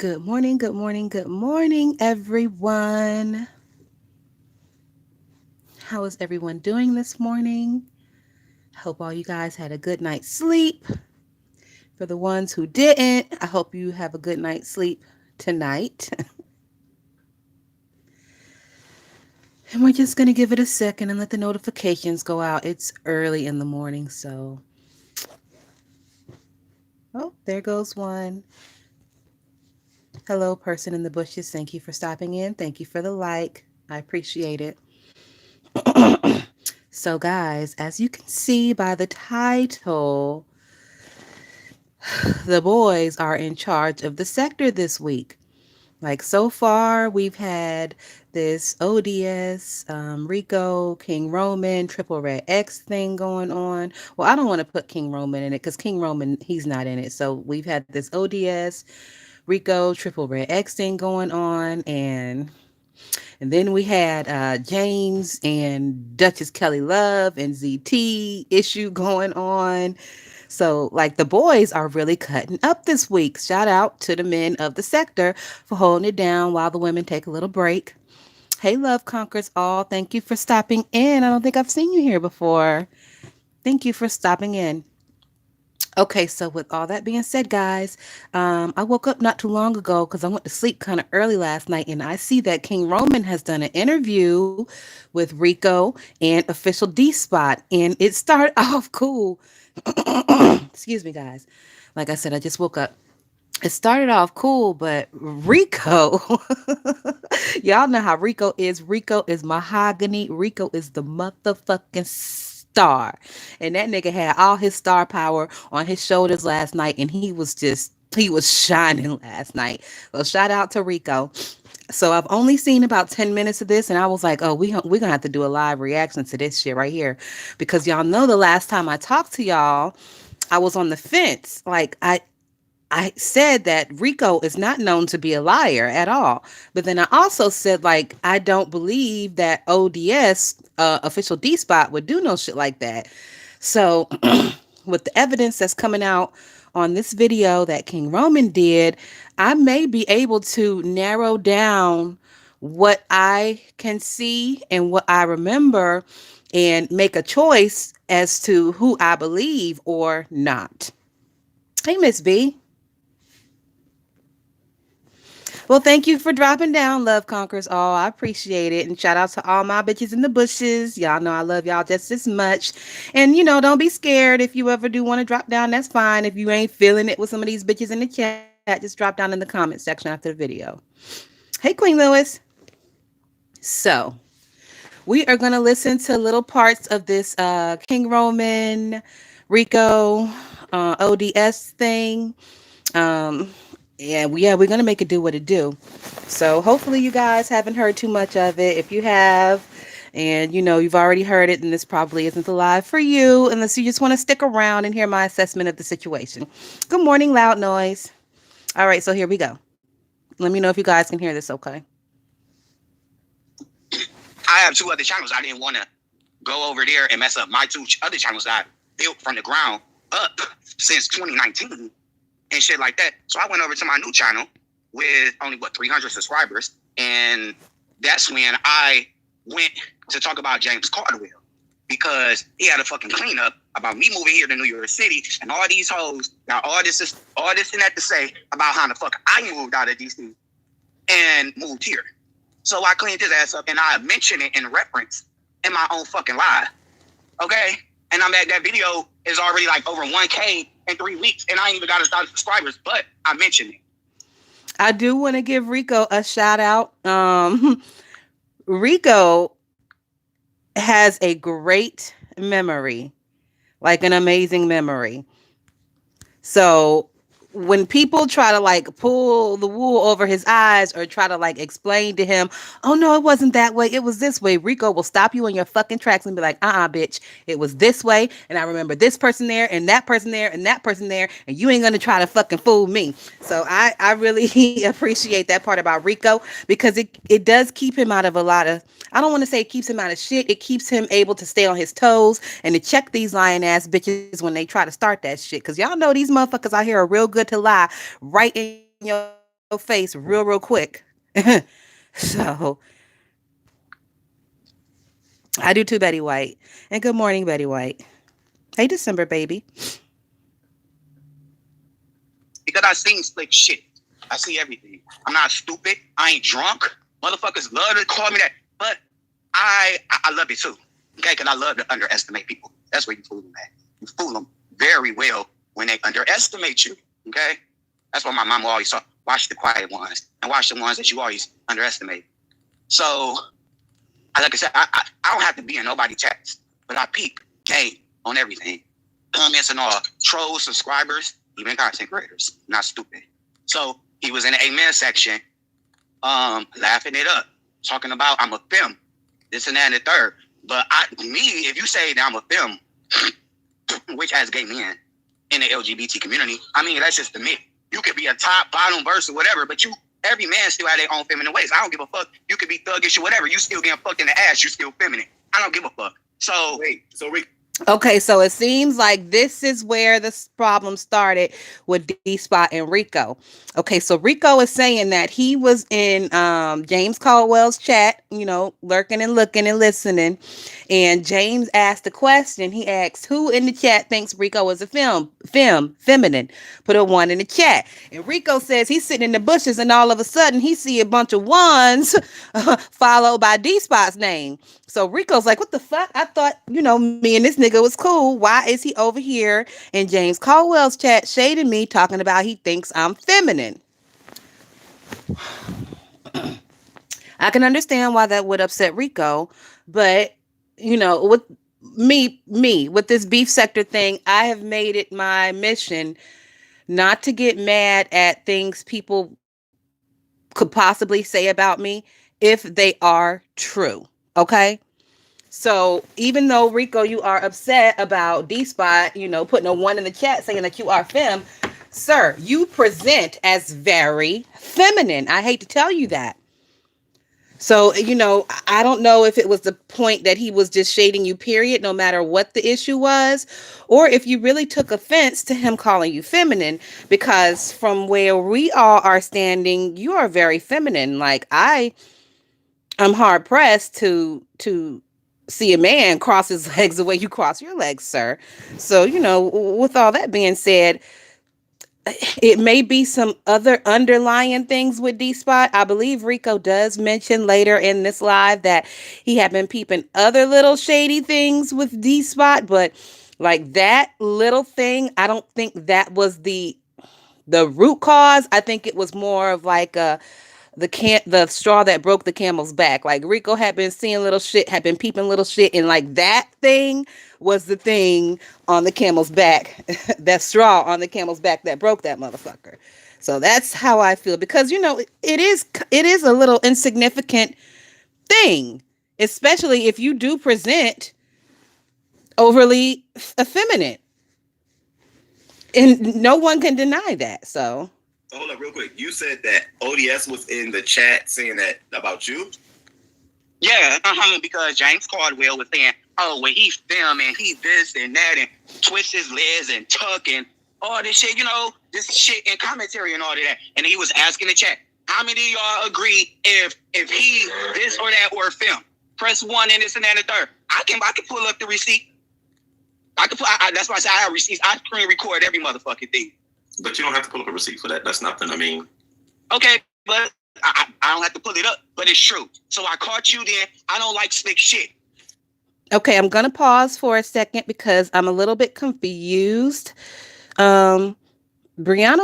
Good morning, good morning, good morning, everyone. How is everyone doing this morning? Hope all you guys had a good night's sleep. For the ones who didn't, I hope you have a good night's sleep tonight. And we're just going to give it a second and let the notifications go out. It's early in the morning, so. Oh, there goes one. Hello, person in the bushes. Thank you for stopping in. Thank you for the like. I appreciate it. So, guys, as you can see by the title, the boys are in charge of the sector this week. Like, so far, we've had this ODS, Rico, King Roman, Triple Red X thing going on. Well, I don't want to put King Roman in it because King Roman, he's not in it. So we've had this ODS, Rico, Triple Red X thing going on. And then we had James and Duchess Kelly Love and ZT issue going on. So, like, the boys are really cutting up this week. Shout out to the men of the sector for holding it down while the women take a little break. Hey, Love Conquers All. Thank you for stopping in. I don't think I've seen you here before. Thank you for stopping in. Okay, so with all that being said, guys, I woke up not too long ago because I went to sleep kind of early last night, and I see that King Roman has done an interview with Rico and official DeeSpot, and it started off cool. Excuse me, guys. Like I said, I just woke up. It started off cool, but Rico, y'all know how Rico is. Rico is mahogany. Rico is the motherfucking star. And that nigga had all his star power on his shoulders last night, and he was shining last night. So shout out to Rico. So I've only seen about 10 minutes of this, and I was like, oh, we're gonna have to do a live reaction to this shit right here. Because y'all know the last time I talked to y'all, I was on the fence. I said that Rico is not known to be a liar at all. But then I also said, like, I don't believe that ODS, official DeeSpot, would do no shit like that. So, with the evidence that's coming out on this video that King Roman did, I may be able to narrow down what I can see and what I remember and make a choice as to who I believe or not. Hey, Miss B. Well, thank you for dropping down. Love conquers all. I appreciate it. And shout out to all my bitches in the bushes. Y'all know I love y'all just as much. And, don't be scared. If you ever do want to drop down, that's fine. If you ain't feeling it with some of these bitches in the chat, just drop down in the comment section after the video. Hey, Queen Lewis. So, we are going to listen to little parts of this King Roman, Rico, ODS thing. Um, we're gonna make it do what it do. So hopefully you guys haven't heard too much of it. If you have, and you've already heard it, then this probably isn't the live for you, unless you just want to stick around and hear my assessment of the situation. Good morning, loud noise. All right, so here we go. Let me know if you guys can hear this. Okay. I have two other channels. I didn't want to go over there and mess up my two other channels that I built from the ground up since 2019 and shit like that. So I went over to my new channel with only 300 subscribers, and that's when I went to talk about James Cardwell, because he had a fucking cleanup about me moving here to New York City, and all these hoes got all this and that to say about how the fuck I moved out of DC and moved here. So I cleaned his ass up, and I mentioned it in reference in my own fucking live. Okay? And that video is already like over 1K in 3 weeks, and I ain't even got 1,000 subscribers, but I mentioned it. I do want to give Rico a shout out. Rico has a great memory, like an amazing memory. So when people try to like pull the wool over his eyes or try to like explain to him, oh no, it wasn't that way, it was this way, Rico will stop you in your fucking tracks and be like, bitch, it was this way, and I remember this person there and that person there and that person there, and you ain't gonna try to fucking fool me. So I really appreciate that part about Rico, because it does keep him out of a lot of, I don't want to say it keeps him out of shit, it keeps him able to stay on his toes and to check these lying ass bitches when they try to start that shit. Because y'all know these motherfuckers out here are real good to lie right in your face real quick. So I do too, Betty White. And good morning, Betty White. Hey, December baby. Because I seen slick shit. I see everything. I'm not stupid. I ain't drunk. Motherfuckers love to call me that. But I love it too. Okay? Because I love to underestimate people. That's where you fool them at. You fool them very well when they underestimate you. Okay? That's why my mama always saw, watch the quiet ones and watch the ones that you always underestimate. So, like I said, I don't have to be in nobody's chats, but I peep game on everything. Comments and all. Trolls, subscribers, even content creators. Not stupid. So, he was in the amen section, laughing it up, talking about I'm a femme, this and that and the third. But if you say that I'm a femme, which has gay men in the LGBT community, I mean, that's just the myth. You could be a top, bottom, verse, or whatever, but every man still have their own feminine ways. I don't give a fuck. You could be thuggish or whatever. You still getting fucked in the ass. You still feminine. I don't give a fuck. So, Okay, so it seems like this is where the problem started with DeeSpot and Rico. Okay, so Rico is saying that he was in James Caldwell's chat, lurking and looking and listening. And James asked a question. He asked, who in the chat thinks Rico is a feminine? Put a one in the chat. And Rico says he's sitting in the bushes and all of a sudden he see a bunch of ones followed by DeeSpot's name. So Rico's like, what the fuck? I thought, me and this nigga was cool. Why is he over here in James Caldwell's chat shading me, talking about he thinks I'm feminine? I can understand why that would upset Rico, but with with this beef sector thing, I have made it my mission not to get mad at things people could possibly say about me if they are true. Okay? So even though Rico, you are upset about DeeSpot, putting a one in the chat saying that you are femme, sir, you present as very feminine. I hate to tell you that. So, I don't know if it was the point that he was just shading you, period, no matter what the issue was, or if you really took offense to him calling you feminine, because from where we all are standing, you are very feminine. Like, I'm hard pressed to see a man cross his legs the way you cross your legs, sir. So, with all that being said, it may be some other underlying things with DeeSpot. I believe Rico does mention later in this live that he had been peeping other little shady things with DeeSpot, but like that little thing, I don't think that was the root cause. I think it was more of like the straw that broke the camel's back. Like Rico had been seeing little shit, had been peeping little shit, and like that thing was the thing on the camel's back, that straw on the camel's back that broke that motherfucker. So that's how I feel, because it is a little insignificant thing, especially if you do present overly effeminate, and no one can deny that. So hold up real quick. You said that ODS was in the chat saying that about you? Yeah, because James Caldwell was saying, oh, well, he's film and he this and that and twist his legs and tuck and all this shit, this shit and commentary and all of that. And he was asking the chat, how many of y'all agree if he this or that or film? Press one and this and that and the third. I can pull up the receipt. That's why I say I have receipts. I screen record every motherfucking thing. But you don't have to pull up a receipt for that. That's nothing. I mean, okay, but I don't have to pull it up, but it's true. So I caught you then. I don't like slick shit. Okay, I'm gonna pause for a second because I'm a little bit confused. Brianna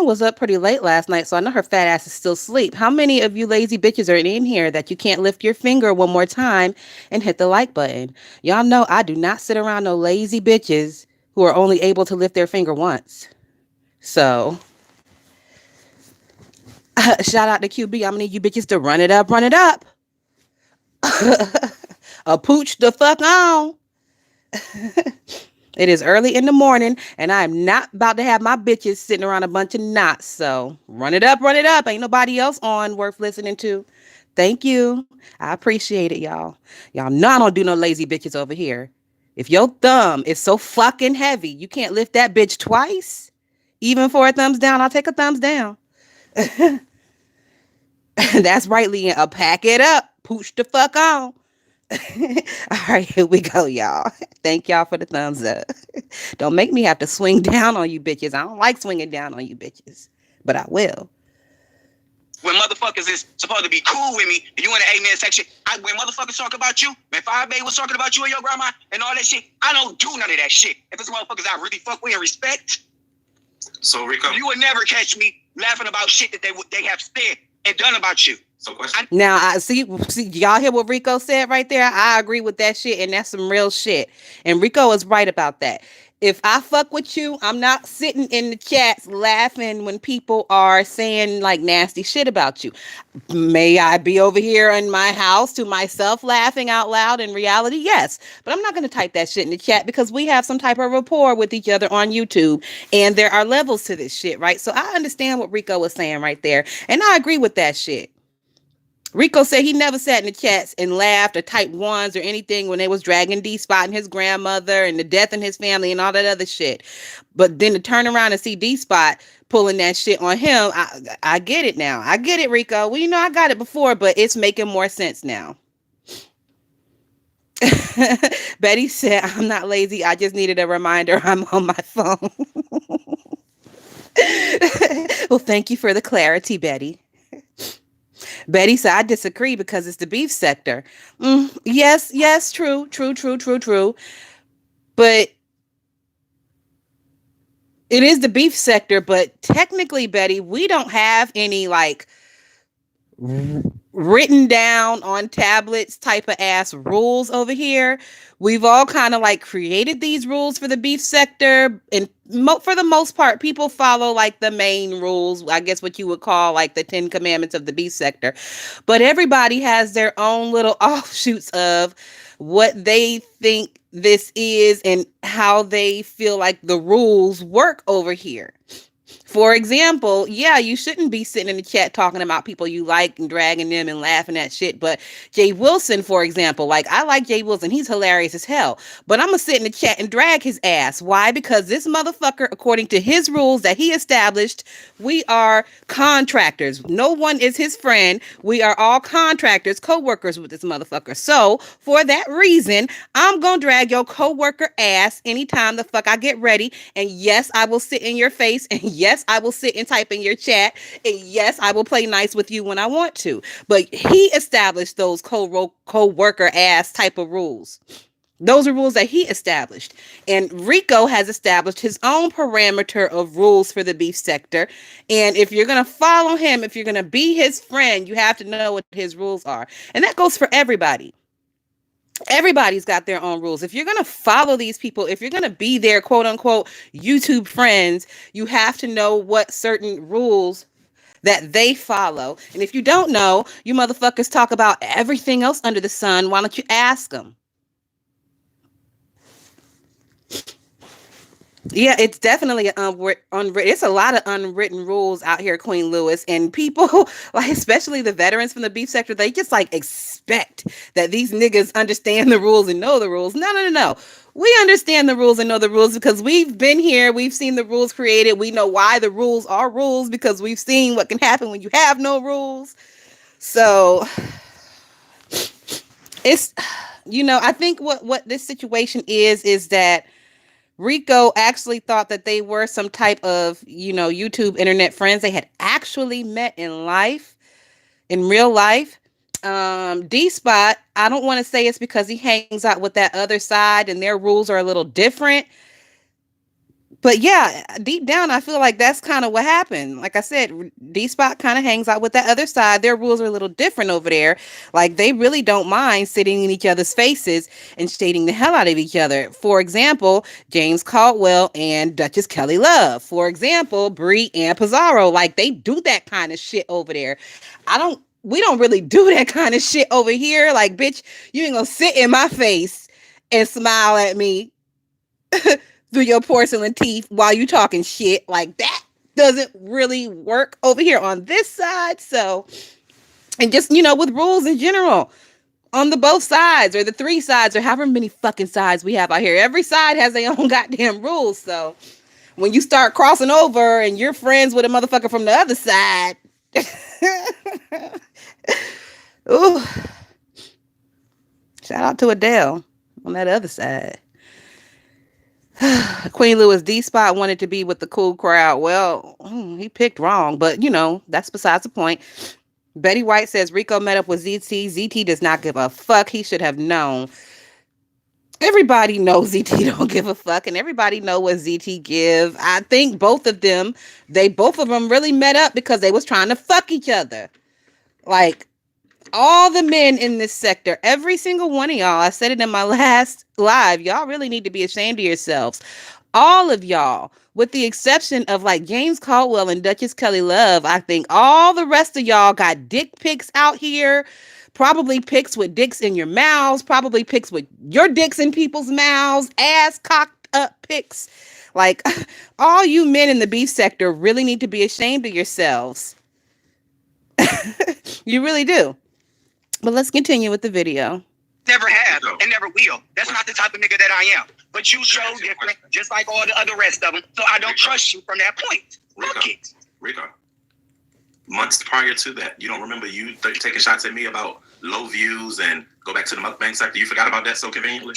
was up pretty late last night, so I know her fat ass is still asleep. How many of you lazy bitches are in here that you can't lift your finger one more time and hit the like button? Y'all know I do not sit around no lazy bitches who are only able to lift their finger once. So, shout out to QB. I'm gonna need you bitches to run it up, run it up. A pooch the fuck on. It is early in the morning, and I'm not about to have my bitches sitting around a bunch of knots. So run it up, run it up. Ain't nobody else on worth listening to. Thank you. I appreciate it, y'all. Y'all know I don't do no lazy bitches over here. If your thumb is so fucking heavy, you can't lift that bitch twice, even for a thumbs down, I'll take a thumbs down. That's right, Leanne. Pack it up. Pooch the fuck on. All right, here we go, y'all. Thank y'all for the thumbs up. Don't make me have to swing down on you bitches. I don't like swinging down on you bitches, but I will. When motherfuckers is supposed to be cool with me, and you in the amen section, when motherfuckers talk about you, when Five Bay was talking about you and your grandma and all that shit, I don't do none of that shit. If it's motherfuckers I really fuck with and respect, So Rico, you would never catch me laughing about shit that they have said and done about you. so question. Now I see y'all hear what Rico said right there. I agree with that shit, and that's some real shit. And Rico is right about that. If I fuck with you, I'm not sitting in the chats laughing when people are saying like nasty shit about you. May I be over here in my house to myself laughing out loud in reality? Yes. But I'm not going to type that shit in the chat because we have some type of rapport with each other on YouTube and there are levels to this shit, right? So I understand what Rico was saying right there. And I agree with that shit. Rico said he never sat in the chats and laughed or typed ones or anything when they was dragging DeeSpot and his grandmother and the death in his family and all that other shit. But then to turn around and see DeeSpot pulling that shit on him, I get it now. I get it, Rico. Well, I got it before, but it's making more sense now. Betty said, I'm not lazy. I just needed a reminder I'm on my phone. Well, thank you for the clarity, Betty. Betty said, I disagree because it's the beef sector. Yes, true. But it is the beef sector, but technically, Betty, we don't have any like written down on tablets type of ass rules over here. We've all kind of like created these rules for the beef sector, and for the most part people follow like the main rules, I guess what you would call like the 10 commandments of the beef sector, but everybody has their own little offshoots of what they think this is and how they feel like the rules work over here. For example, yeah, you shouldn't be sitting in the chat talking about people you like and dragging them and laughing at shit. But Jay Wilson, for example, like I like Jay Wilson. He's hilarious as hell. But I'm going to sit in the chat and drag his ass. Why? Because this motherfucker, according to his rules that he established, we are contractors. No one is his friend. We are all contractors, co-workers with this motherfucker. So for that reason, I'm going to drag your co-worker ass anytime the fuck I get ready. And yes, I will sit in your face. And yes, I will sit and type in your chat. And yes, I will play nice with you when I want to. But he established those co-worker ass type of rules. Those are rules that he established. And Rico has established his own parameter of rules for the beef sector. And if you're going to follow him, if you're going to be his friend, you have to know what his rules are. And that goes for everybody. Everybody's got their own rules. If you're going to follow these people, if you're going to be their quote unquote YouTube friends, you have to know what certain rules that they follow. And if you don't know, you motherfuckers talk about everything else under the sun. Why don't you ask them? Yeah, it's definitely unwritten. It's a lot of unwritten rules out here, Queen Lewis, and people like, especially the veterans from the beef sector, they just like expect that these niggas understand the rules and know the rules. No. We understand the rules and know the rules because we've been here. We've seen the rules created. We know why the rules are rules because we've seen what can happen when you have no rules. So it's, I think what this situation is that Rico actually thought that they were some type of, YouTube internet friends. They had actually met in real life. DeeSpot, I don't want to say it's because he hangs out with that other side and their rules are a little different. But yeah, deep down, I feel like that's kind of what happened. Like I said, DeeSpot kind of hangs out with that other side. Their rules are a little different over there. Like they really don't mind sitting in each other's faces and shading the hell out of each other. For example, James Caldwell and Duchess Kelly Love. For example, Bree and Pizarro. Like they do that kind of shit over there. We don't really do that kind of shit over here. Like, bitch, you ain't gonna sit in my face and smile at me through your porcelain teeth while you talking shit. Like that doesn't really work over here on this side. So, and just, with rules in general on the both sides or the three sides or however many fucking sides we have out here, every side has their own goddamn rules. So when you start crossing over and you're friends with a motherfucker from the other side, Ooh, shout out to Adele on that other side. Queen Louis DeeSpot wanted to be with the cool crowd. Well, he picked wrong, but that's besides the point. Betty White says Rico met up with ZT. ZT does not give a fuck. He should have known. Everybody knows ZT don't give a fuck, and everybody know what ZT give. I think both of them really met up because they was trying to fuck each other. Like, all the men in this sector, every single one of y'all, I said it in my last live, y'all really need to be ashamed of yourselves. All of y'all, with the exception of like James Caldwell and Duchess Kelly Love, I think all the rest of y'all got dick pics out here. Probably pics with dicks in your mouths, probably pics with your dicks in people's mouths, ass cocked up pics. Like, all you men in the beef sector really need to be ashamed of yourselves. You really do. But let's continue with the video. Never have and never will. That's not the type of nigga that I am. But you show different, just like all the other rest of them. So I don't trust you from that point. Look it. Rico, months prior to that, you don't remember you taking shots at me about low views and go back to the mukbang sector? You forgot about that so conveniently?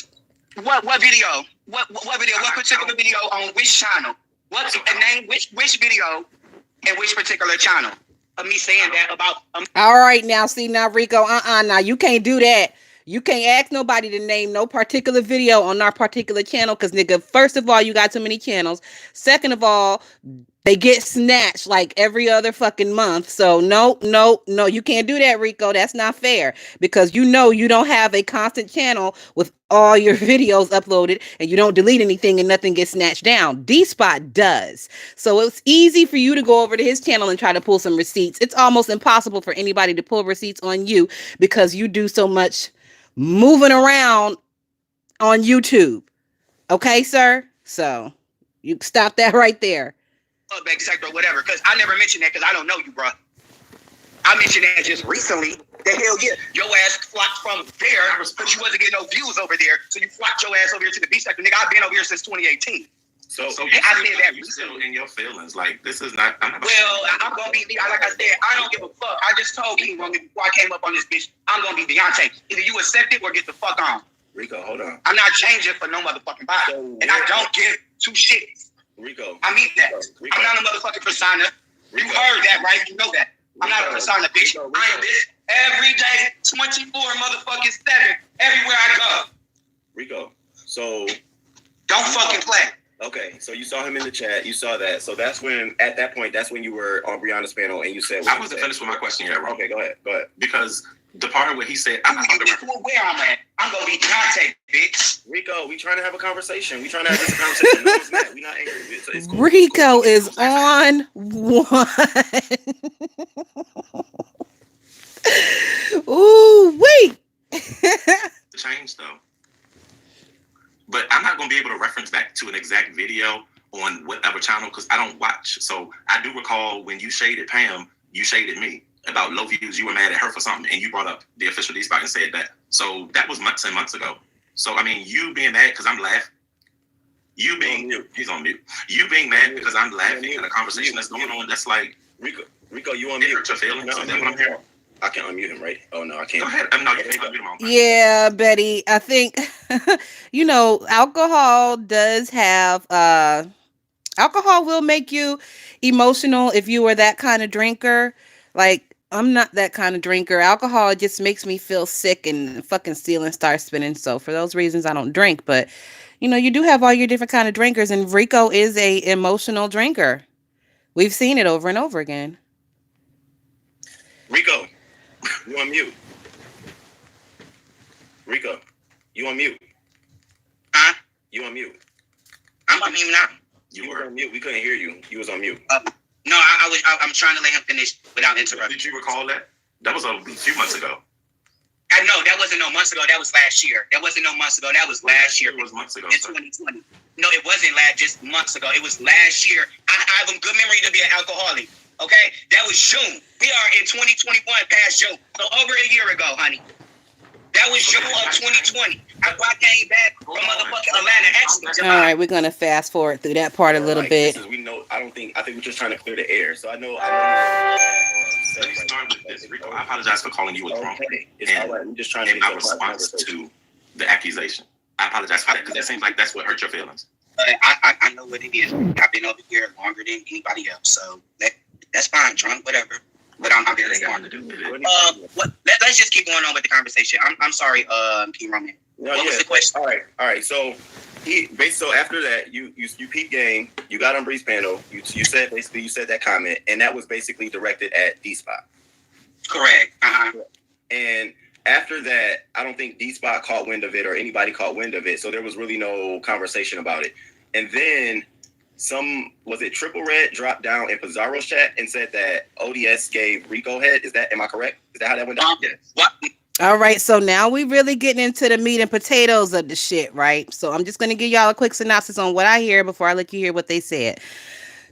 What video? What video? What particular video on which channel? What's the name? Which video and which particular channel? Of me saying that about all right, now see, now Rico, now you can't do that. You can't ask nobody to name no particular video on our particular channel, because nigga, first of all, you got too many channels. Second of all, they get snatched like every other fucking month. So no, you can't do that, Rico. That's not fair, because you don't have a constant channel with all your videos uploaded and you don't delete anything and nothing gets snatched down. DeeSpot does. So it's easy for you to go over to his channel and try to pull some receipts. It's almost impossible for anybody to pull receipts on you because you do so much moving around on YouTube. Okay, sir? So you stop that right there. Back sector or whatever, because I never mentioned that because I don't know you, bro. I mentioned that just recently. The hell yeah, your ass flocked from there because you wasn't getting no views over there, so you flocked your ass over here to the beach sector. Nigga, I've been over here since 2018. So I said that you still in your feelings. Like, this is not. I'm gonna be like I said. I don't give a fuck. I just told King Roman before I came up on this bitch. I'm gonna be Beyonce. Either you accept it or get the fuck on. Rico, hold on. I'm not changing for no motherfucking body, and I don't give two shits. Rico, I mean that. Rico. I'm not a motherfucking persona. Rico. You heard that, right? You know that. I'm not a persona, bitch. Rico. I am this every day, 24 motherfucking 7, everywhere I go. Rico, so don't fucking play. Okay, so you saw him in the chat. You saw that. So that's when, at that point, that's when you were on Brianna's panel and you said. I wasn't finished with my question yet, bro. Okay, go ahead. Because the part where he said, where I'm at, I'm gonna be Beyonce, bitch. Rico, we trying to have a conversation. We trying to have this conversation. No, it's not. We not angry. It's cool. Rico is on one. Ooh, wait. Change though. But I'm not going to be able to reference back to an exact video on whatever channel because I don't watch. So I do recall when you shaded Pam, you shaded me about low views. You were mad at her for something, and you brought up the official DeeSpot and said that. So that was months and months ago. So, I mean, you being mad because I'm laughing. He's on mute. You being mad because I'm laughing at a conversation that's going on. That's like, Rico, you on mute. Hurt your feelings. So that's what I'm hearing. I can unmute him, right? Oh, no, I can't. Go ahead. No, you can't unmute him. Yeah, Betty, I think, alcohol does have, alcohol will make you emotional if you are that kind of drinker. Like, I'm not that kind of drinker. Alcohol just makes me feel sick and fucking ceiling starts spinning. So for those reasons, I don't drink. But, you do have all your different kind of drinkers, and Rico is a emotional drinker. We've seen it over and over again. Rico. You on mute. Rico, you on mute. Huh? You on mute. I'm on mute now. You were on mute. We couldn't hear you. You was on mute. No, I'm trying to let him finish without interrupting. Did you recall that? That was a few months ago. I know that wasn't no months ago. That was last year. That wasn't no months ago. That was last year. It was months ago. In 2020. No, it wasn't just months ago. It was last year. I have a good memory to be an alcoholic. Okay, that was June. We are in 2021, past June. So over a year ago, honey. That was June of 2020. I came back from motherfucking Atlanta accident. All right, we're gonna fast forward through that part a little bit. I think we're just trying to clear the air. So I know. Rico, I apologize for calling you a drunk. It's all right. I'm just trying to get my response to the accusation. I apologize for that because it seems like that's what hurt your feelings. I know what it is. I've been over here longer than anybody else, so that's fine, drunk, whatever. But I'm very smart to do it. Let's just keep going on with the conversation. I'm sorry, King Roman. What was the question? All right. So so after that, you peep game. You got on Bree's panel. You said that comment, and that was basically directed at DeeSpot. Correct. And after that, I don't think DeeSpot caught wind of it or anybody caught wind of it. So there was really no conversation about it. And then was it Triple Red dropped down in Pizarro's chat and said that ODS gave Rico head? Am I correct? Is that how that went down? What? All right, so now we really getting into the meat and potatoes of the shit, right? So I'm just going to give y'all a quick synopsis on what I hear before I let you hear what they said.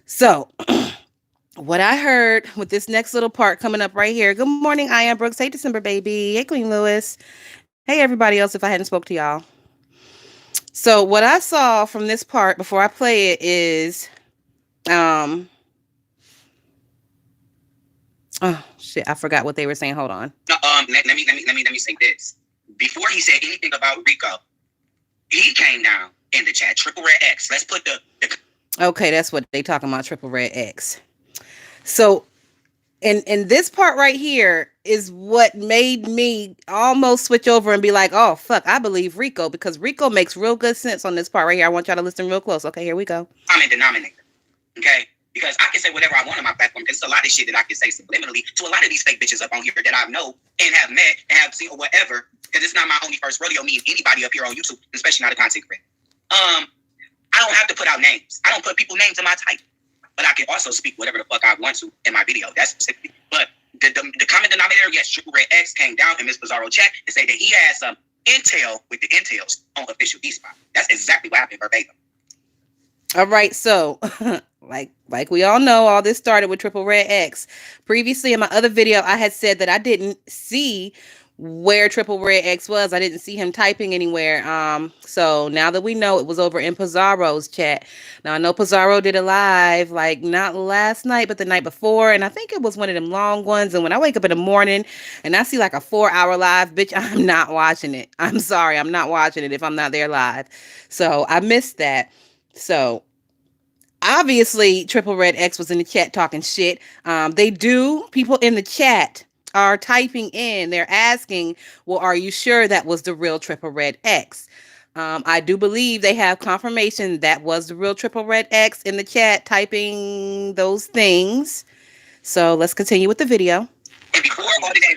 So what I heard with this next little part coming up right here. Good morning, I am Brooks. Hey, December, baby. Hey, Queen Lewis. Hey, everybody else, if I hadn't spoke to y'all. So what I saw from this part before I play it is, oh shit, I forgot what they were saying. Hold on. No, let me say this. Before he said anything about Rico, he came down in the chat. Triple Red X. Let's put the Okay, that's what they talking about. Triple Red X. So, and this part right here is what made me almost switch over and be like, oh fuck, I believe Rico, because Rico makes real good sense on this part right here. I want y'all to listen real close. Okay, here we go. Common denominator. Okay. Because I can say whatever I want on my platform. There's a lot of shit that I can say subliminally to a lot of these fake bitches up on here that I know and have met and have seen or whatever. Because it's not my only first rodeo. Me and anybody up here on YouTube, especially not a content creator. I don't have to put out names. I don't put people's names in my title. But I can also speak whatever the fuck I want to in my video. That's specific. But the common denominator, yes, Triple Red X came down in Miss Pizarro chat and said that he had some intel with the intels on official DeeSpot. That's exactly what happened verbatim. All right, so like we all know, all this started with Triple Red X. Previously in my other video, I had said that I didn't see where Triple Red X was. I didn't see him typing anywhere. So now that we know, it was over in Pizarro's chat. Now I know Pizarro did a live, like not last night, but the night before, and I think it was one of them long ones. And when I wake up in the morning and I see like a 4-hour live, bitch, I'm not watching it. I'm sorry, I'm not watching it if I'm not there live. So I missed that. So obviously Triple Red X was in the chat talking shit. People in the chat are typing in, they're asking, well, are you sure that was the real Triple Red X? I do believe they have confirmation that was the real Triple Red X in the chat typing those things. So let's continue with the video. And before all this,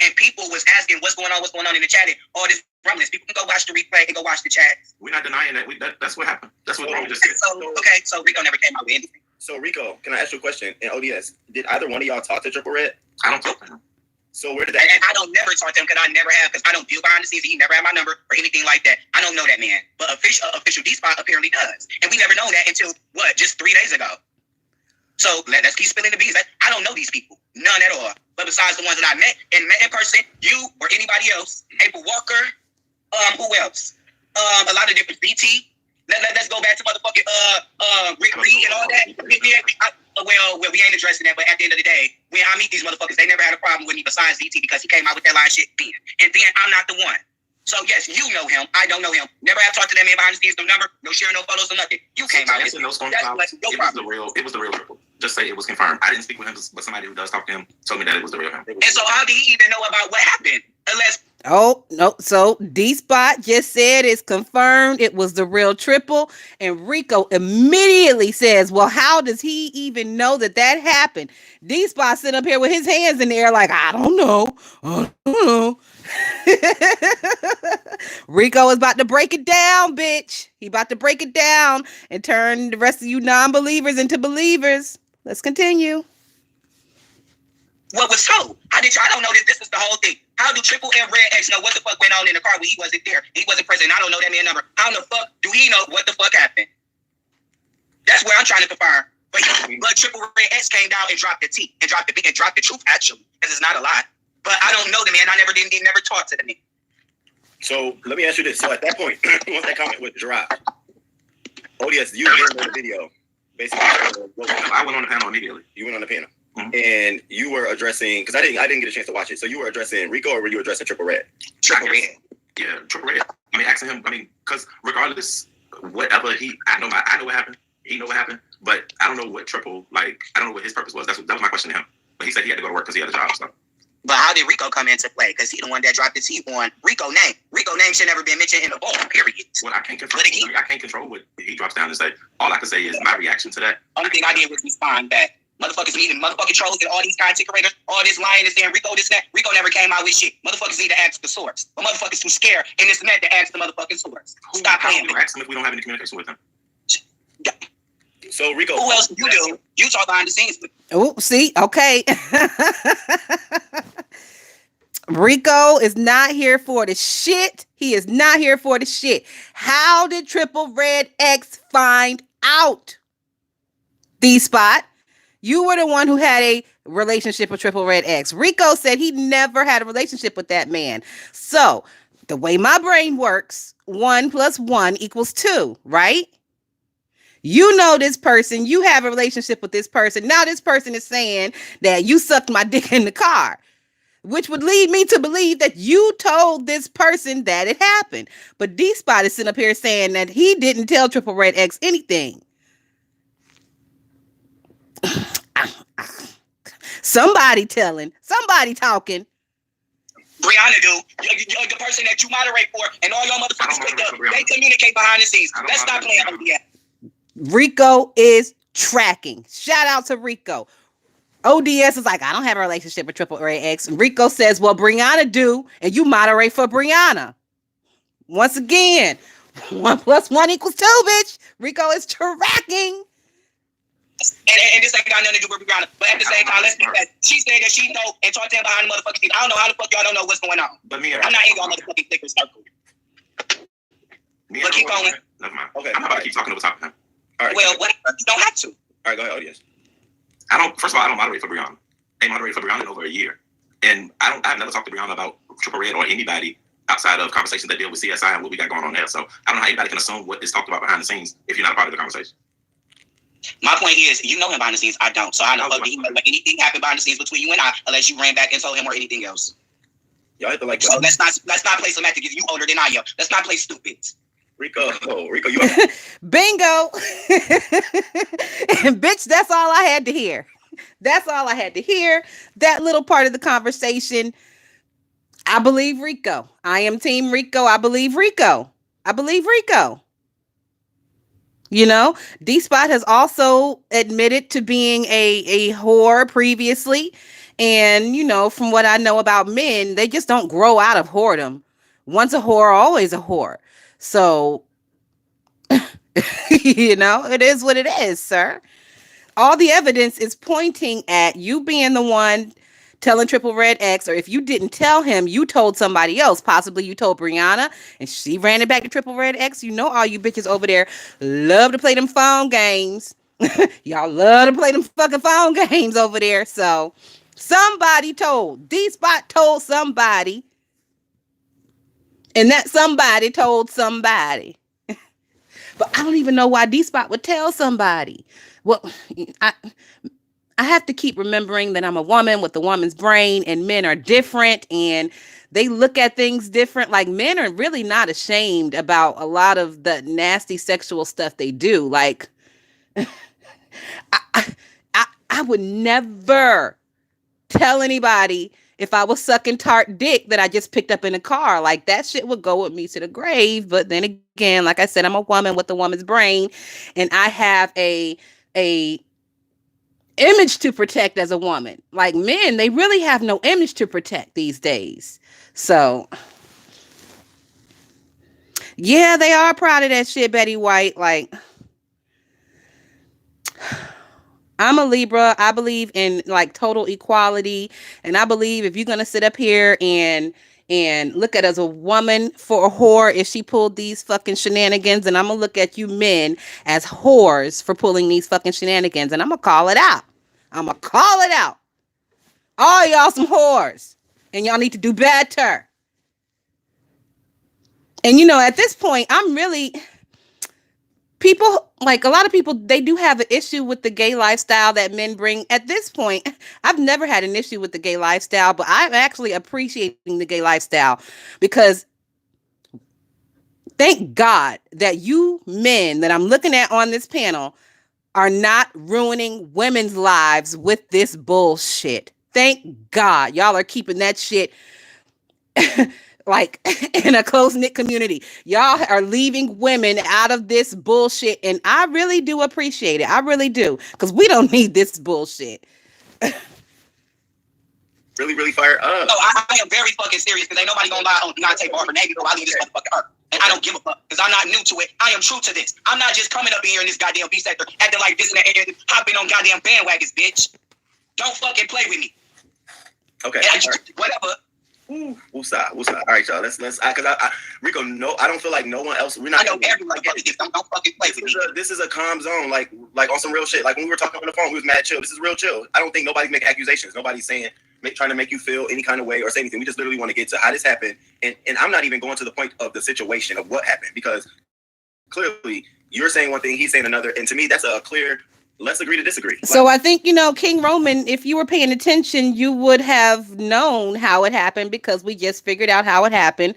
and people was asking what's going on in the chat, and all this rumblings. People can go watch the replay and go watch the chat. We're not denying that. That's what happened. That's what Roman just said. So Rico never came out with anything. So Rico, can I ask you a question? In ODS, did either one of y'all talk to Triple Red? I don't talk to him. So where did that? And I don't never talk to him because I never have, because I don't deal behind the scenes. He never had my number or anything like that. I don't know that man, but official DeeSpot apparently does, and we never known that until just 3 days ago. So let's keep spilling the beans. I don't know these people, none at all. But besides the ones that I met in person, you or anybody else, April Walker, who else? A lot of different BT. Let's go back to motherfucking Rick Reed and all that. Well, we ain't addressing that, but at the end of the day, when I meet these motherfuckers, they never had a problem with me besides DT because he came out with that line shit then. And then I'm not the one. So yes, you know him. I don't know him. Never have talked to that man behind the scenes, no number, no sharing, no photos, no nothing. You came out with it. It was the real Triple. Just say it was confirmed. I didn't speak with him, but somebody who does talk to him told me that it was the real him. And so how did he even know about what happened? Unless oh no, so DeeSpot just said it's confirmed it was the real Triple, and Rico immediately says, well, how does he even know that happened? DeeSpot sitting up here with his hands in the air like, I don't know. Rico is about to break it down, bitch. He about to break it down and turn the rest of you non-believers into believers. Let's continue. What was told? I don't know this was the whole thing. How do Triple and Red X know what the fuck went on in the car when he wasn't there? He wasn't present. I don't know that man number. How the fuck do he know what the fuck happened? That's where I'm trying to confirm. But Triple Red X came down and dropped the T and dropped the truth actually, because it's not a lie. But I don't know the man. I never talked to the man. So let me ask you this. So at that point, once that comment was dropped, ODS, you didn't know the video. Basically, I went on the panel immediately. You went on the panel. and you were addressing, because I didn't get a chance to watch it. So you were addressing Rico, or were you addressing Triple Red? Triple Red. Yeah, Triple Red. I mean, asking him. I mean, because regardless, whatever I know what happened. He know what happened, but I don't know what Triple I don't know what his purpose was. That was my question to him. But he said he had to go to work because he had a job. So. But how did Rico come into play? Because he's the one that dropped the T on Rico name. Rico name should never been mentioned in the ball, period. Well, I can't control what he drops down and say. All I can say is my reaction to that. Only thing I did was respond back. Motherfuckers needing motherfucking trolls and all these content creators, all this lying is saying Rico this and that. Rico never came out with shit. Motherfuckers need to ask the source. But motherfuckers too scared and this and that to ask the motherfucking source. Stop playing. How ask him if we don't have any communication with him? So Rico, who else you do? You talk behind the scenes. Oh, see, okay. Rico is not here for the shit. He is not here for the shit. How did Triple Red X find out? DeeSpot, you were the one who had a relationship with Triple Red X. Rico said he never had a relationship with that man. So the way my brain works, 1 + 1 = 2, right? You know this person, you have a relationship with this person. Now this person is saying that you sucked my dick in the car, which would lead me to believe that you told this person that it happened. But DeeSpot is sitting up here saying that he didn't tell Triple Red X anything. Somebody telling, somebody talking. Brianna do. You're the person that you moderate for, and all y'all motherfuckers picked up. They communicate behind the scenes. Let's stop playing ODS. Rico is tracking. Shout out to Rico. ODS is like, I don't have a relationship with Triple Red X. And Rico says, well, Brianna do, and you moderate for Brianna. Once again, 1 + 1 = 2, bitch. Rico is tracking. And this ain't got nothing to do with Brianna. But at the same time, let's be that. She said that she know and talked to him behind the motherfucking scene. I don't know how the fuck y'all don't know what's going on. But I'm not in y'all motherfucking flicker circle. But keep going. Never mind. Okay. I'm not about to keep talking over top of him. All right. Well, whatever. You don't have to. All right, go ahead, audience. First of all, I don't moderate for Brianna. I ain't moderated for Brianna in over a year. And I've never talked to Brianna about Triple Red or anybody outside of conversations that deal with CSI and what we got going on there. So I don't know how anybody can assume what is talked about behind the scenes if you're not a part of the conversation. My point is, you know him behind the scenes. I don't. So I don't know if anything happened behind the scenes between you and I, unless you ran back and told him or anything else. Y'all have to like. So let's not play semantic. You older than I am. Let's not play stupid. Rico, you. Bingo. And bitch, that's all I had to hear. That's all I had to hear. That little part of the conversation. I believe Rico. I am Team Rico. I believe Rico. I believe Rico. You know, DeeSpot has also admitted to being a whore previously. And, you know, from what I know about men, they just don't grow out of whoredom. Once a whore, always a whore. So, you know, it is what it is, sir. All the evidence is pointing at you being the one telling Triple Red X, or if you didn't tell him, you told somebody else. Possibly you told Brianna, and she ran it back to Triple Red X. You know, all you bitches over there love to play them phone games. Y'all love to play them fucking phone games over there. So somebody told. DeeSpot told somebody. And that somebody told somebody. But I don't even know why DeeSpot would tell somebody. Well, I have to keep remembering that I'm a woman with a woman's brain, and men are different and they look at things different. Like, men are really not ashamed about a lot of the nasty sexual stuff they do. Like, I would never tell anybody if I was sucking tart dick that I just picked up in a car. Like, that shit would go with me to the grave. But then again, like I said, I'm a woman with a woman's brain, and I have a image to protect as a woman. Like, men, they really have no image to protect these days. So yeah, they are proud of that shit, Betty White. Like, I'm a Libra. I believe in like total equality. And I believe if you're going to sit up here and look at as a woman for a whore, if she pulled these fucking shenanigans, and I'm going to look at you men as whores for pulling these fucking shenanigans. And I'm going to call it out. I'm going to call it out. All y'all some whores. And y'all need to do better. And, you know, at this point, I'm really... people, like a lot of people, they do have an issue with the gay lifestyle that men bring. At this point, I've never had an issue with the gay lifestyle, but I'm actually appreciating the gay lifestyle because thank God that you men that I'm looking at on this panel are not ruining women's lives with this bullshit. Thank God y'all are keeping that shit like in a close knit community. Y'all are leaving women out of this bullshit, and I really do appreciate it. I really do, because we don't need this bullshit. Really, really fired up. No, I am very fucking serious because ain't nobody gonna lie on Deontay Barber name, bro. I leave this motherfucker hurt. And I don't give a fuck because I'm not new to it. I am true to this. I'm not just coming up in here in this goddamn B sector acting like this and that and hopping on goddamn bandwagons, bitch. Don't fucking play with me. Okay. Whatever. We'll stop. All right, y'all. Let's. Because Rico, no, I don't feel like no one else. We're not. I know everybody fucking this. Don't fucking play with me. This is a calm zone, like on some real shit. Like when we were talking on the phone, we was mad chill. This is real chill. I don't think nobody's making accusations. Nobody's saying, trying to make you feel any kind of way or say anything. We just literally want to get to how this happened, and I'm not even going to the point of the situation of what happened, because clearly you're saying one thing, he's saying another, and to me that's a clear. Let's agree to disagree. So I think, King Roman, if you were paying attention, you would have known how it happened, because we just figured out how it happened.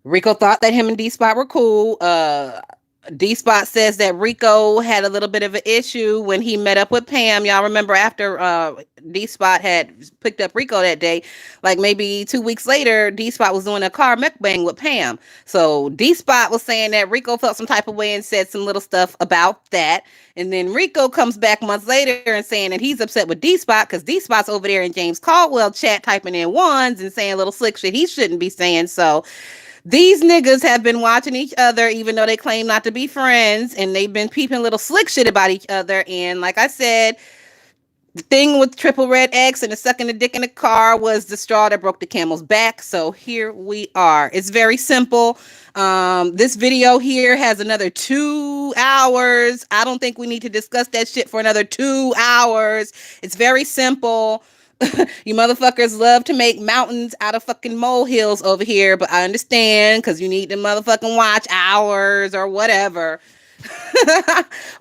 Rico thought that him and DeeSpot were cool. DeeSpot says that Rico had a little bit of an issue when he met up with Pam. Y'all remember after DeeSpot had picked up Rico that day, like maybe 2 weeks later, DeeSpot was doing a car mukbang with Pam. So DeeSpot was saying that Rico felt some type of way and said some little stuff about that. And then Rico comes back months later and saying that he's upset with DeeSpot because DeeSpot's over there in James Caldwell chat typing in ones and saying little slick shit he shouldn't be saying. So these niggas have been watching each other, even though they claim not to be friends, and they've been peeping little slick shit about each other. And like I said, the thing with Triple Red X and the sucking the dick in the car was the straw that broke the camel's back. So here we are. It's very simple. This video here has another 2 hours. I don't think we need to discuss that shit for another 2 hours. It's very simple. You motherfuckers love to make mountains out of fucking molehills over here, but I understand because you need the motherfucking watch hours or whatever.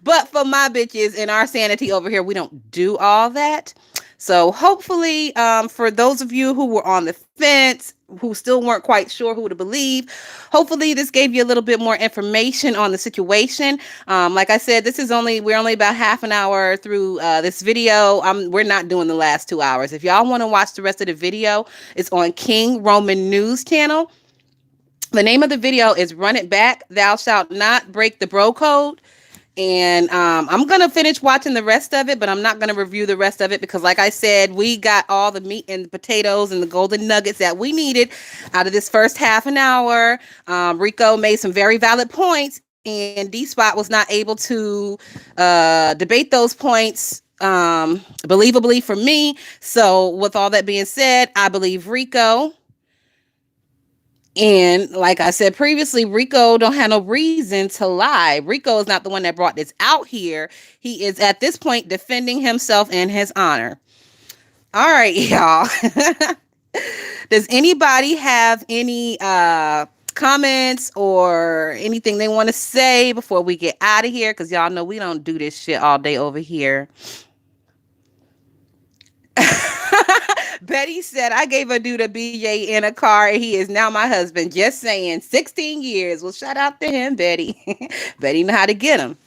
But for my bitches and our sanity over here, we don't do all that. So hopefully, for those of you who were on the fence, who still weren't quite sure who to believe, hopefully this gave you a little bit more information on the situation. Like I said, we're only about half an hour through this video. We're not doing the last 2 hours. If y'all want to watch the rest of the video, it's on King Roman News channel. The name of the video is Run It Back, Thou Shalt Not Break the Bro Code. And I'm going to finish watching the rest of it, but I'm not going to review the rest of it because, like I said, we got all the meat and the potatoes and the golden nuggets that we needed out of this first half an hour. Rico made some very valid points, and DeeSpot was not able to debate those points believably for me. So with all that being said, I believe Rico. And like I said previously, Rico don't have no reason to lie. Rico is not the one that brought this out here. He is at this point defending himself and his honor. All right, y'all. Does anybody have any comments or anything they want to say before we get out of here? Because y'all know we don't do this shit all day over here. Betty said, I gave a dude a BJ in a car and he is now my husband. Just saying, 16 years. Well, shout out to him, Betty. Betty know how to get him.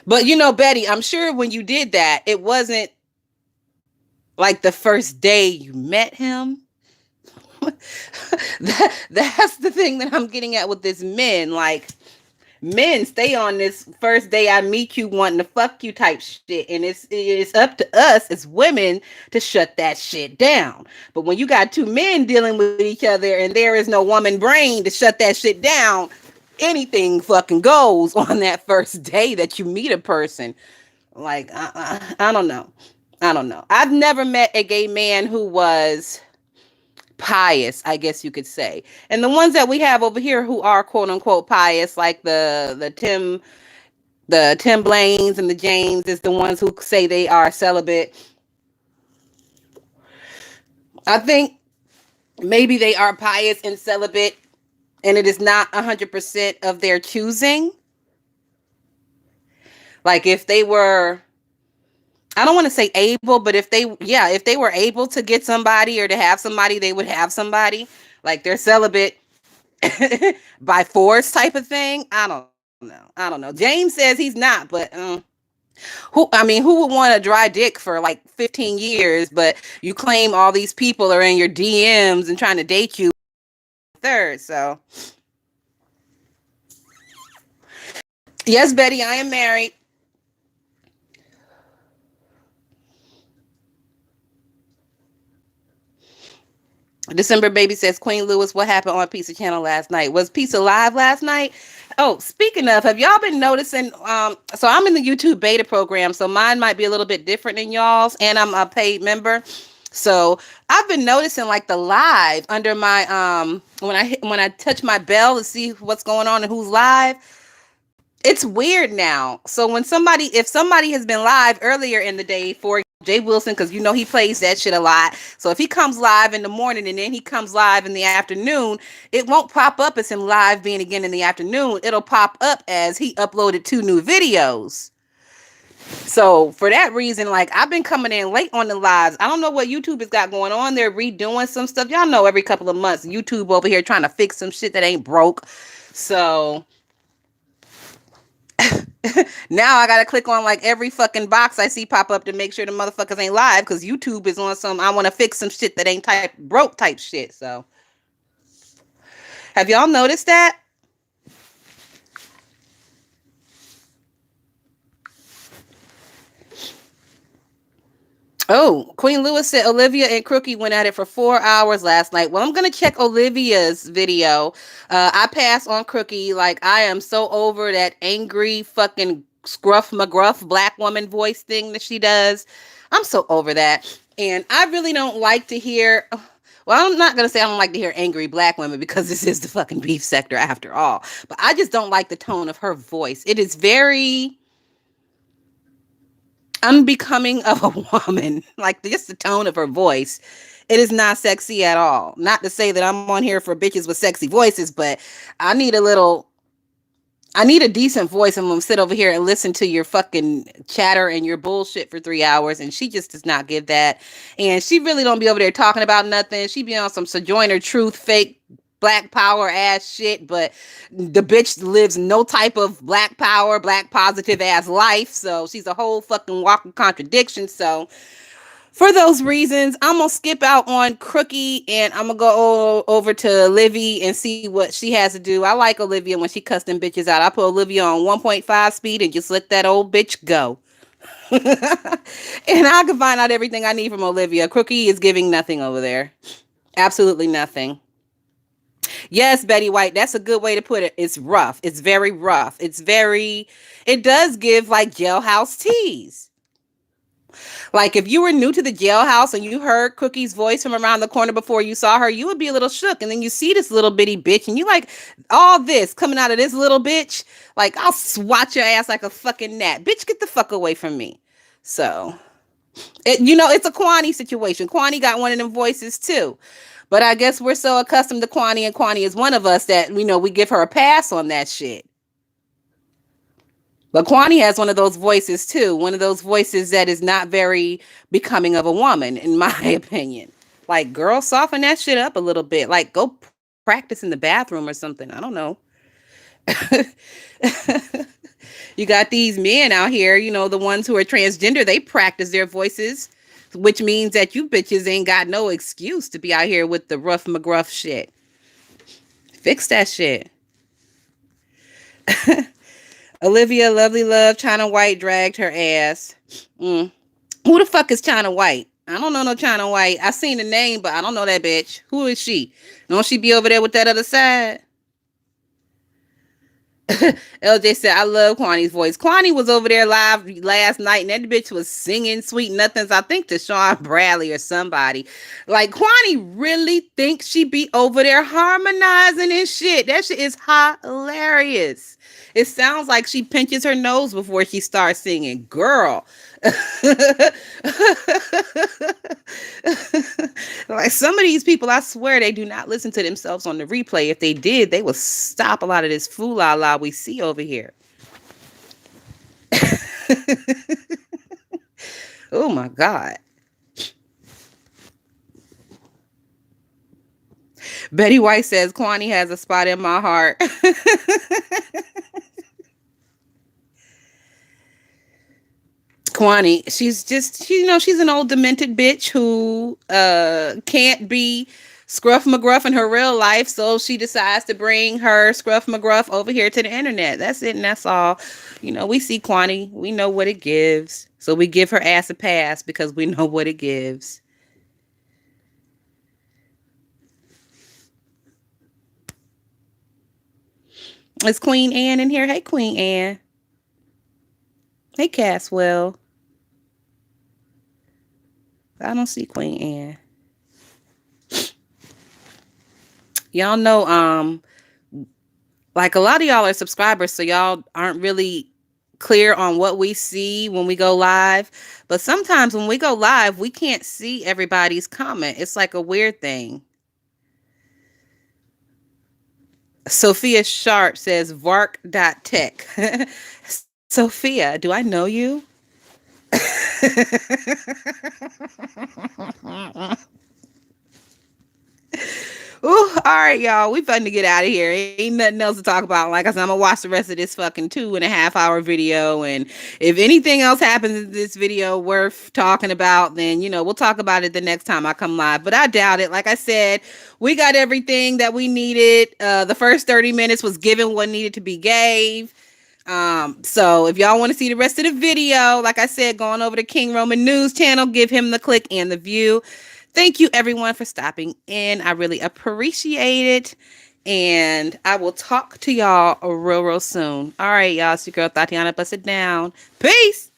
But Betty, I'm sure when you did that, it wasn't like the first day you met him. That's the thing that I'm getting at with this men. Like, men stay on this first day I meet you wanting to fuck you type shit, and it's up to us as women to shut that shit down. But when you got two men dealing with each other and there is no woman brain to shut that shit down, anything fucking goes on that first day that you meet a person. Like, I don't know. I've never met a gay man who was pious, I guess you could say. And the ones that we have over here who are quote unquote pious, like the Tim Blaines and the James, is the ones who say they are celibate. I think maybe they are pious and celibate, and it is not 100% of their choosing. Like if they were, I don't want to say able, but if they were able to get somebody or to have somebody, they would have somebody. Like they're celibate by force type of thing. I don't know. I don't know. James says he's not, but who would want a dry dick for like 15 years, but you claim all these people are in your DMs and trying to date you third. So, yes, Betty, I am married. December Baby says, Queen Lewis, what happened on Pizza Channel last night? Was Pizza live last night? Oh, speaking of, have y'all been noticing? So I'm in the YouTube beta program, so mine might be a little bit different than y'all's, and I'm a paid member. So I've been noticing like the live under my when I touch my bell to see what's going on and who's live, it's weird now. So if somebody has been live earlier in the day, for Jay Wilson, because he plays that shit a lot. So if he comes live in the morning and then he comes live in the afternoon, it won't pop up as him live being again in the afternoon. It'll pop up as he uploaded 2 new videos. So for that reason, like I've been coming in late on the lives. I don't know what YouTube has got going on. They're redoing some stuff. Y'all know every couple of months, YouTube over here trying to fix some shit that ain't broke. So now I gotta click on like every fucking box I see pop up to make sure the motherfuckers ain't live, because YouTube is on some I want to fix some shit that ain't broke type shit. So have y'all noticed that? Oh, Queen Lewis said Olivia and Crookie went at it for 4 hours last night. Well, I'm going to check Olivia's video. I pass on Crookie. Like, I am so over that angry fucking scruff McGruff black woman voice thing that she does. I'm so over that. And I really don't like to hear... Well, I'm not going to say I don't like to hear angry black women, because this is the fucking beef sector after all. But I just don't like the tone of her voice. It is very unbecoming of a woman. Like just the tone of her voice, it is not sexy at all. Not to say that I'm on here for bitches with sexy voices, but I need a decent voice. I'm gonna sit over here and listen to your fucking chatter and your bullshit for 3 hours, and she just does not give that. And she really don't be over there talking about nothing. She be on some Sojourner Truth fake black power ass shit, but the bitch lives no type of black power, black positive ass life. So she's a whole fucking walking contradiction. So for those reasons, I'm gonna skip out on Crookie and I'm gonna go over to Livy and see what she has to do. I like Olivia when she cussed them bitches out. I put Olivia on 1.5 speed and just let that old bitch go. And I can find out everything I need from Olivia. Crookie is giving nothing over there. Absolutely nothing. Yes, Betty White, that's a good way to put it. It's rough. It's very rough. It does give like jailhouse tease. Like if you were new to the jailhouse and you heard Cookie's voice from around the corner before you saw her, you would be a little shook. And then you see this little bitty bitch and you like, all this coming out of this little bitch. Like, I'll swat your ass like a fucking gnat. Bitch, get the fuck away from me. So, it's a Kwani situation. Kwani got one of them voices too. But I guess we're so accustomed to Kwani, and Kwani is one of us, that, we give her a pass on that shit. But Kwani has one of those voices too. One of those voices that is not very becoming of a woman, in my opinion. Like, girl, soften that shit up a little bit. Like, go practice in the bathroom or something. I don't know. You got these men out here, the ones who are transgender, they practice their voices, which means that you bitches ain't got no excuse to be out here with the rough McGruff shit. Fix that shit. Olivia, lovely love, China White dragged her ass. Who the fuck is China White? I don't know no China White. I seen the name, but I don't know that bitch. Who is she? Don't she be over there with that other side? LJ said, I love Kwani's voice. Kwani was over there live last night, and that bitch was singing Sweet Nothings, I think, to Sean Bradley or somebody. Like, Kwani really thinks she be over there harmonizing and shit. That shit is hilarious. It sounds like she pinches her nose before she starts singing. Girl. Like, some of these people, I swear they do not listen to themselves on the replay. If they did, they would stop a lot of this fool-la-la we see over here. Oh my God. Betty White says Kwani has a spot in my heart. Kwani, she's just she's an old demented bitch who can't be Scruff McGruff in her real life, so she decides to bring her Scruff McGruff over here to the internet. That's it, and that's all. We see Kwani, we know what it gives, so we give her ass a pass because we know what it gives. Is Queen Anne in here? Hey, Queen Anne. Hey, Caswell. I don't see Queen Anne. Y'all know, like a lot of y'all are subscribers, so y'all aren't really clear on what we see when we go live. But sometimes when we go live, we can't see everybody's comment. It's like a weird thing. Sophia Sharp says vark.tech. Sophia, do I know you? Ooh, all right, y'all. We fun to get out of here. Ain't nothing else to talk about. Like I said, I'm gonna watch the rest of this fucking 2.5 hour video. And if anything else happens in this video worth talking about, then we'll talk about it the next time I come live. But I doubt it. Like I said, we got everything that we needed. The first 30 minutes was given what needed to be gave. So if y'all want to see the rest of the video, like I said, go on over to King Roman News channel, give him the click and the view. Thank you everyone for stopping in. I really appreciate it. And I will talk to y'all real soon. All right, y'all. It's your girl Tatiana. Bust it down. Peace.